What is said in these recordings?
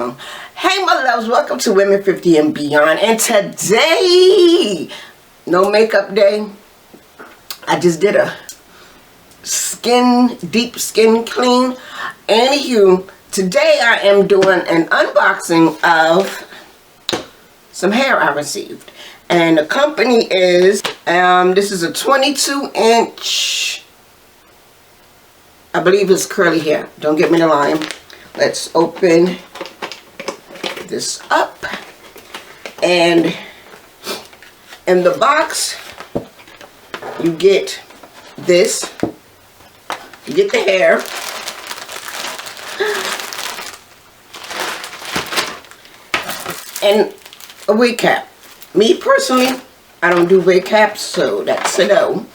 Hey my loves, welcome to Women 50 and Beyond. And today, no makeup day. I just did a deep skin clean. Anywho, today I am doing an unboxing of some hair I received. And the company is, this is a 22-inch, I believe it's curly hair. Don't get me the line. Let's open this up, and in the box you get this, you get the hair, and a wig cap. Me personally, I don't do wig caps, so that's a no.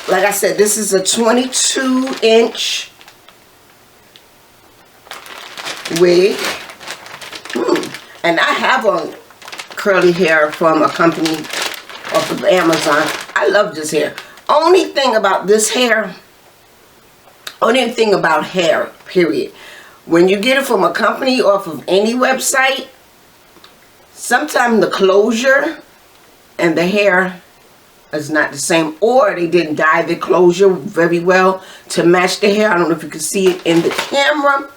Like I said, this is a 22-inch wig. And I have on curly hair from a company off of Amazon. I love this hair. Only thing about this hair, only thing about hair, period. When you get it from a company off of any website, sometimes the closure and the hair is not the same, or they didn't dye the closure very well to match the hair. I don't know if you can see it in the camera.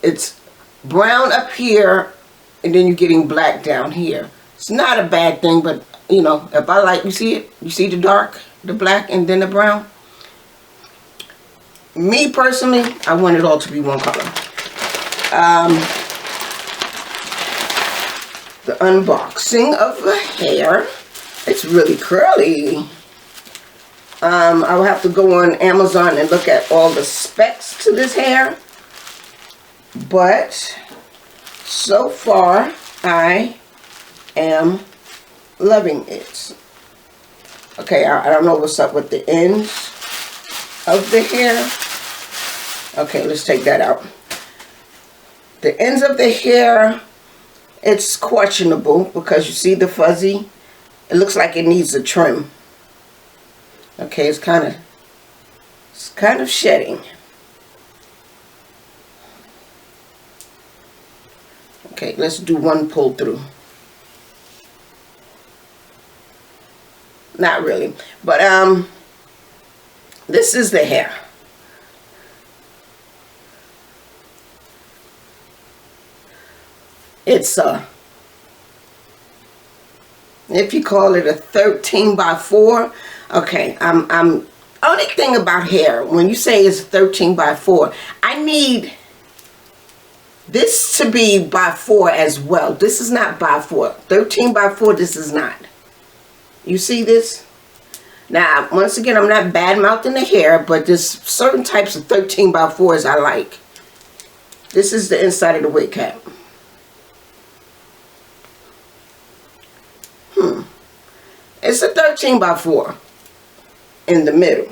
It's brown up here and then you're getting black down here. It's not a bad thing, but you know, if I like, you see it, you see the dark, the black, and then the brown. Me personally, I want it all to be one color. The unboxing of the hair. It's really curly. I will have to go on Amazon and look at all the specs to this hair. But so far, I am loving it. Okay, I don't know what's up with the ends of the hair. Okay, let's take that out. The ends of the hair, it's questionable because you see the fuzzy. It looks like it needs a trim. Okay, it's kind of shedding. Okay, let's do one pull through. Not really, but this is the hair. It's if you call it a 13 by 4, okay, only thing about hair, when you say it's 13 by 4, I need this to be by 4 as well. This is not by 4. 13 by 4, this is not. You see this? Now, once again, I'm not bad-mouthing the hair, but there's certain types of 13 by 4s I like. This is the inside of the wig cap. It's a 13 by 4 in the middle.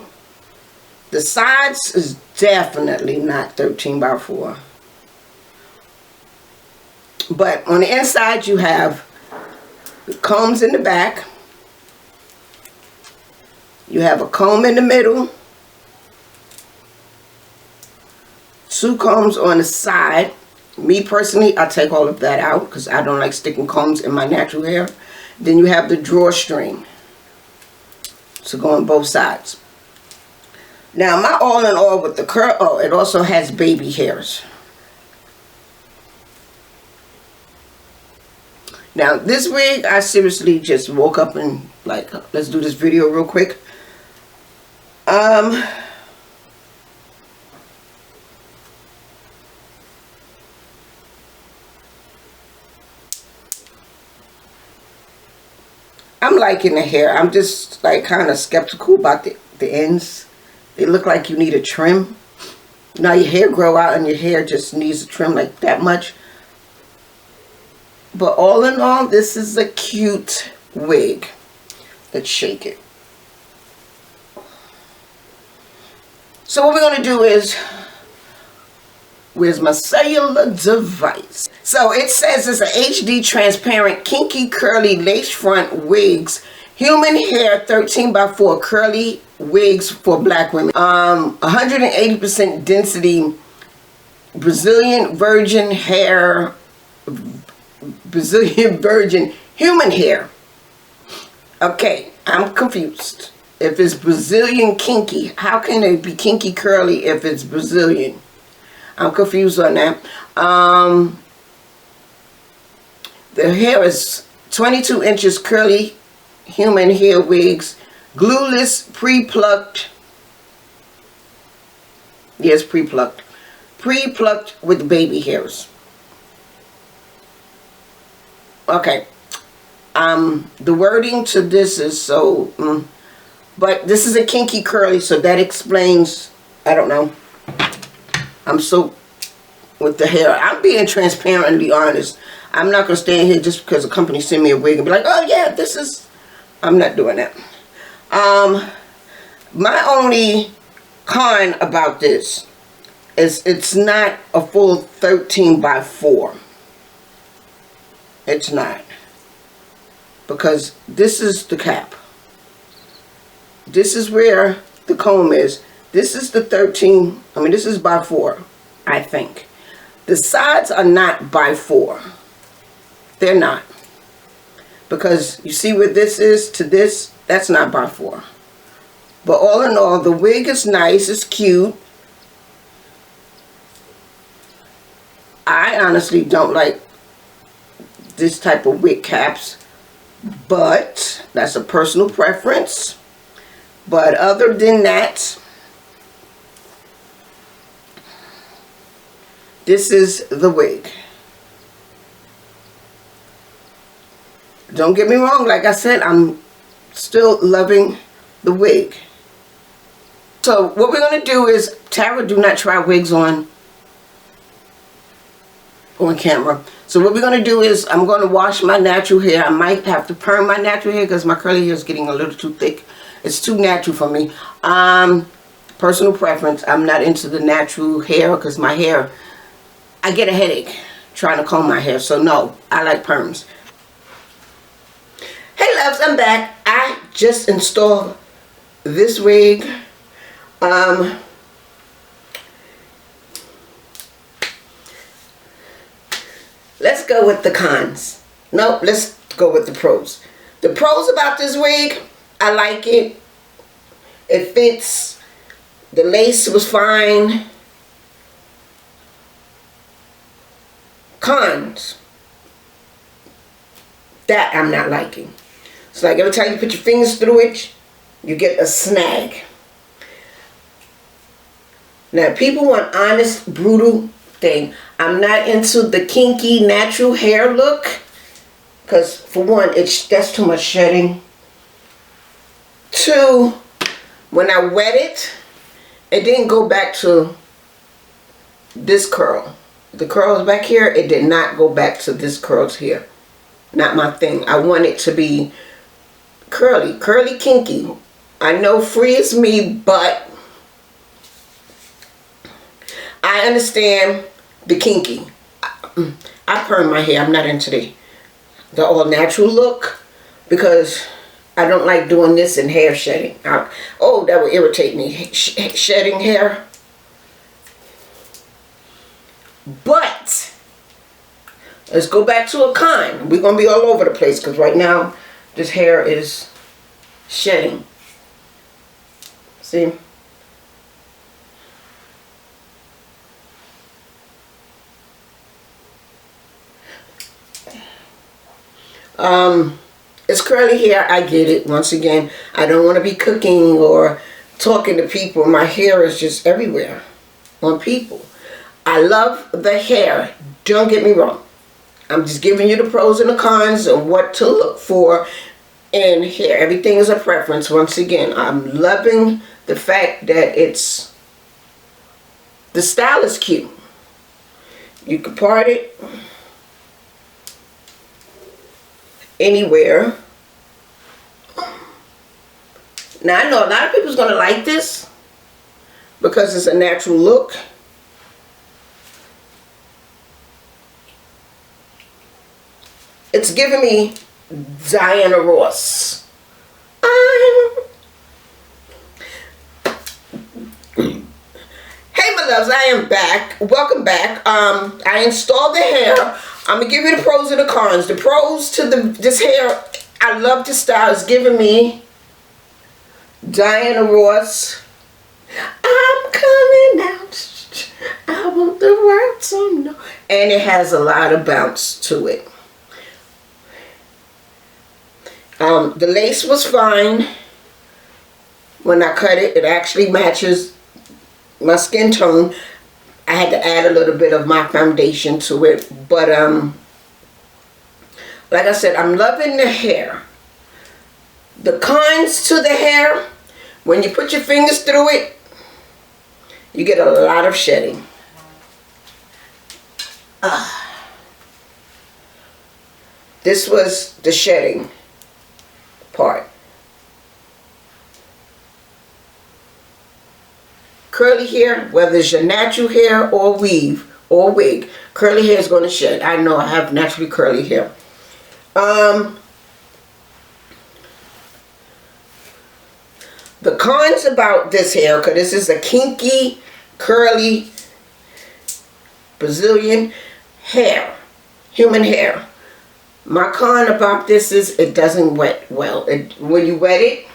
The sides is definitely not 13 by 4. But on the inside you have the combs in the back. You have a comb in the middle. 2 combs on the side. Me personally, I take all of that out because I don't like sticking combs in my natural hair. Then you have the drawstring to go on both sides. Now my all in all with the curl, oh, it also has baby hairs. Now this wig, I seriously just woke up and like, let's do this video real quick. I'm liking the hair. I'm just like kind of skeptical about the ends. They look like you need a trim. Now your hair grow out and your hair just needs a trim like that much. But all in all, this is a cute wig. Let's shake it. So what we're going to do is Where's my cellular device? So it says it's an HD transparent kinky curly lace front wigs. Human hair 13 by 4 curly wigs for black women. 180% density Brazilian virgin hair. Brazilian virgin human hair. Okay, I'm confused. If it's Brazilian kinky, how can it be kinky curly if it's Brazilian? I'm confused on that. The hair is 22 inches curly human hair wigs, glueless, pre-plucked. Yes, pre-plucked. Pre-plucked with baby hairs. Okay. The wording to this is so, but this is a kinky curly, so that explains, I don't know. I'm so, with the hair, I'm being transparently honest. I'm not going to stand here just because a company sent me a wig and be like, oh yeah, this is, I'm not doing that. My only con about this is it's not a full 13 by 4. It's not. Because this is the cap. This is where the comb is. This is the 13, this is by 4, I think. The sides are not by 4. They're not. Because you see where this is to this, that's not by 4. But all in all, the wig is nice, it's cute. I honestly don't like this type of wig caps, but that's a personal preference. But other than that, this is the wig. Don't get me wrong, like I said, I'm still loving the wig. So what we're going to do is, Tara, do not try wigs on camera. So what we're going to do is, I'm going to wash my natural hair. I might have to perm my natural hair because my curly hair is getting a little too thick. It's too natural for me. Personal preference. I'm not into the natural hair because my hair, I get a headache trying to comb my hair. So no, I like perms. Hey loves, I'm back. I just installed this wig. Let's go with the cons. Nope, let's go with the pros. The pros about this wig, I like it. It fits. The lace was fine. Cons. That I'm not liking. So like every time you put your fingers through it, you get a snag. Now people want honest, brutal thing. I'm not into the kinky natural hair look. Because for one, that's too much shedding. 2, when I wet it, it didn't go back to this curl. The curls back here, it did not go back to this curls here. Not my thing. I want it to be curly. Curly kinky. I know free is me, but I understand the kinky. I perm my hair. I'm not into the all natural look because I don't like doing this and hair shedding. Oh, that would irritate me. Shedding hair. But let's go back to a con. We're going to be all over the place because right now this hair is shedding. See? It's curly hair. I get it. Once again, I don't want to be cooking or talking to people. My hair is just everywhere on people. I love the hair. Don't get me wrong. I'm just giving you the pros and the cons and what to look for in hair. Everything is a preference. Once again, I'm loving the fact that the style is cute. You can part it anywhere. Now I know a lot of people's gonna like this because it's a natural look. It's giving me Diana Ross. Hey my loves, I am back. Welcome back. I installed the hair. I'm gonna give you the pros and the cons. The pros to this hair, I love the style. It's giving me Diana Ross. I'm coming out. I want the world to know. And it has a lot of bounce to it. The lace was fine. When I cut it, it actually matches my skin tone. I had to add a little bit of my foundation to it, but like I said, I'm loving the hair. The cons to the hair, when you put your fingers through it, you get a lot of shedding. This was the shedding part. Curly hair, whether it's your natural hair or weave or wig, curly hair is going to shed. I know I have naturally curly hair. The cons about this hair, because this is a kinky, curly, Brazilian hair, human hair. My con about this is it doesn't wet well. When you wet it,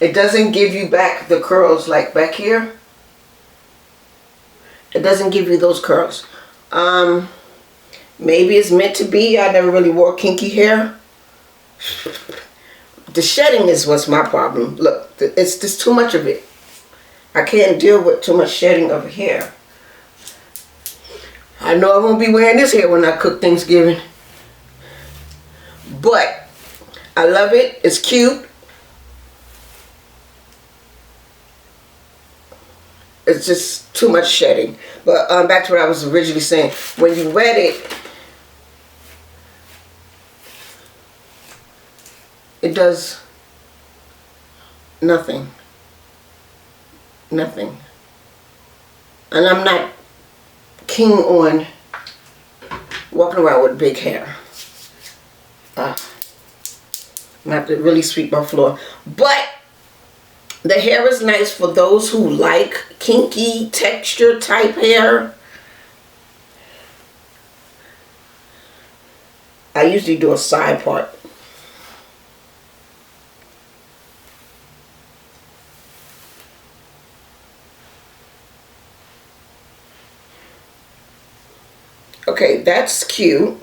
it doesn't give you back the curls like back here. It doesn't give you those curls. Maybe it's meant to be. I never really wore kinky hair. The shedding is what's my problem. Look, it's just too much of it. I can't deal with too much shedding of hair. I know I won't be wearing this hair when I cook Thanksgiving. But I love it. It's cute. It's just too much shedding. But back to what I was originally saying. When you wet it, it does nothing. Nothing. And I'm not keen on walking around with big hair. I'm gonna have to really sweep my floor. But the hair is nice for those who like kinky texture type hair. I usually do a side part. Okay, that's cute.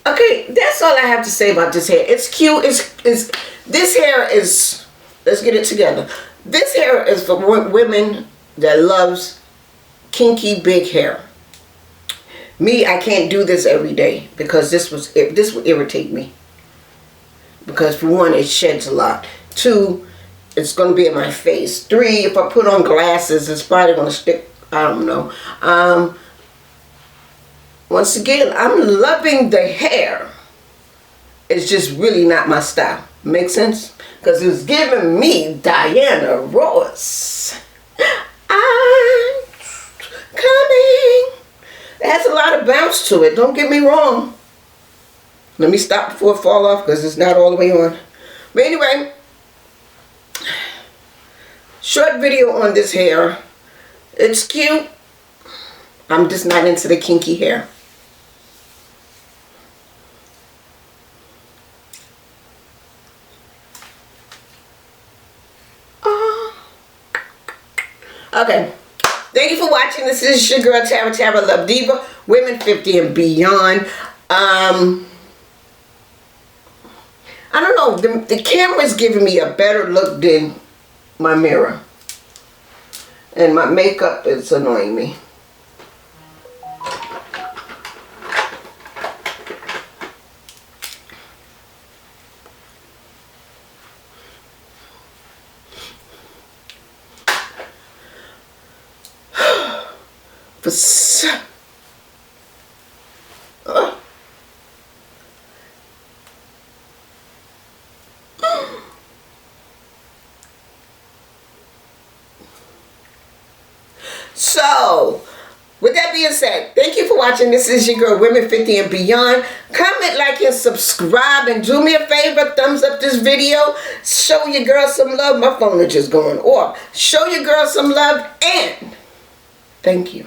Okay, that's all I have to say about this hair. It's cute. This hair is, let's get it together. This hair is for women that loves kinky big hair. Me, I can't do this every day because this would irritate me. Because for one, it sheds a lot. Two, it's going to be in my face. Three, if I put on glasses, it's probably going to stick. I don't know. Once again, I'm loving the hair. It's just really not my style. Make sense? Because it's giving me Diana Ross. I'm coming. It has a lot of bounce to it. Don't get me wrong. Let me stop before it fall off because it's not all the way on. But anyway, short video on this hair. It's cute. I'm just not into the kinky hair. Okay. Thank you for watching. This is your girl Tara Love Diva, women 50 and beyond. I don't know. The camera's giving me a better look than my mirror. And my makeup is annoying me. So, with that being said, thank you for watching. This is your girl, Women 50 and Beyond. Comment, like, and subscribe. And do me a favor, thumbs up this video. Show your girl some love. My phone is just going off. Show your girl some love. And thank you.